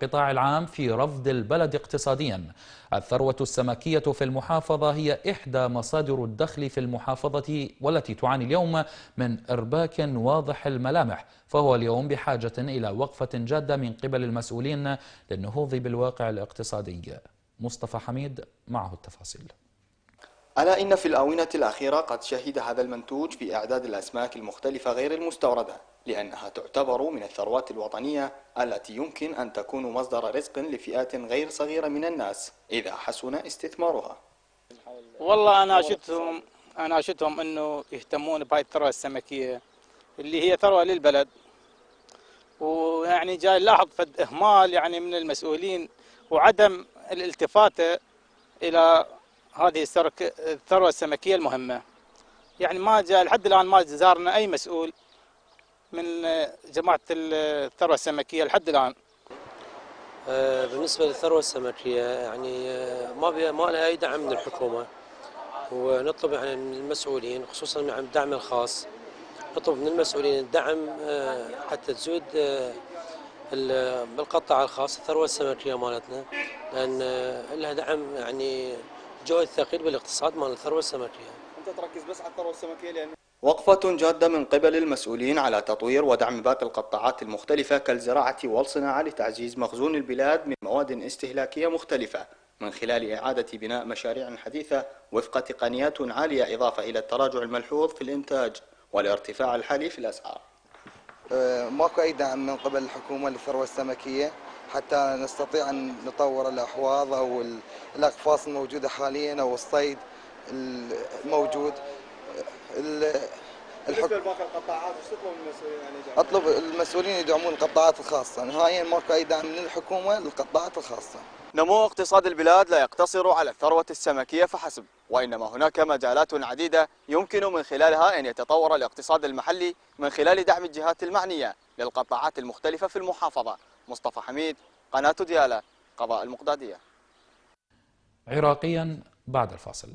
القطاع العام في رفض البلد اقتصاديا. الثروة السمكية في المحافظة هي إحدى مصادر الدخل في المحافظة، والتي تعاني اليوم من إرباك واضح الملامح، فهو اليوم بحاجة إلى وقفة جادة من قبل المسؤولين للنهوض بالواقع الاقتصادي. مصطفى حميد معه التفاصيل. ألا إن في الآونة الأخيرة قد شهد هذا المنتوج في إعداد الأسماك المختلفة غير المستوردة، لأنها تعتبر من الثروات الوطنية التي يمكن أن تكون مصدر رزق لفئات غير صغيرة من الناس إذا حسن استثمارها. والله أنا أشدهم أنه يهتمون بهاي الثروة السمكية اللي هي ثروة للبلد، ويعني جاي لاحظ فد إهمال يعني من المسؤولين وعدم الالتفات إلى هذه الثروة السمكية المهمة. يعني ما جاء لحد الآن ما زارنا أي مسؤول من جماعة الثروة السمكية لحد الآن. بالنسبة للثروة السمكية يعني ما لها أي دعم من الحكومة، ونطلب يعني من المسؤولين خصوصا مع الدعم الخاص، نطلب من المسؤولين الدعم حتى تزود بالقطاع الخاص الثروة السمكية مالتنا، لأن لها دعم يعني جهد ثقيل بالاقتصاد مال الثروة السمكية. أنت تركز بس على الثروة السمكية لأن وقفة جادة من قبل المسؤولين على تطوير ودعم باقي القطاعات المختلفة كالزراعة والصناعة لتعزيز مخزون البلاد من مواد استهلاكية مختلفة من خلال إعادة بناء مشاريع حديثة وفق تقنيات عالية، إضافة إلى التراجع الملحوظ في الإنتاج والارتفاع الحالي في الأسعار. ماكو أي دعم من قبل الحكومة للثروة السمكية حتى نستطيع أن نطور الأحواض أو الأقفاص الموجودة حاليا أو الصيد الموجود. بالنسبة لباقي القطاعات وش تطلب من المسؤولين يعني يدعمون؟ أطلب المسؤولين يدعمون القطاعات الخاصة، نهائيا ماكو أي دعم من الحكومة للقطاعات الخاصة. نمو اقتصاد البلاد لا يقتصر على الثروة السمكية فحسب، وإنما هناك مجالات عديدة يمكن من خلالها أن يتطور الاقتصاد المحلي من خلال دعم الجهات المعنية للقطاعات المختلفة في المحافظة. مصطفى حميد، قناة ديالى، قضاء المقدادية. عراقيا بعد الفاصل.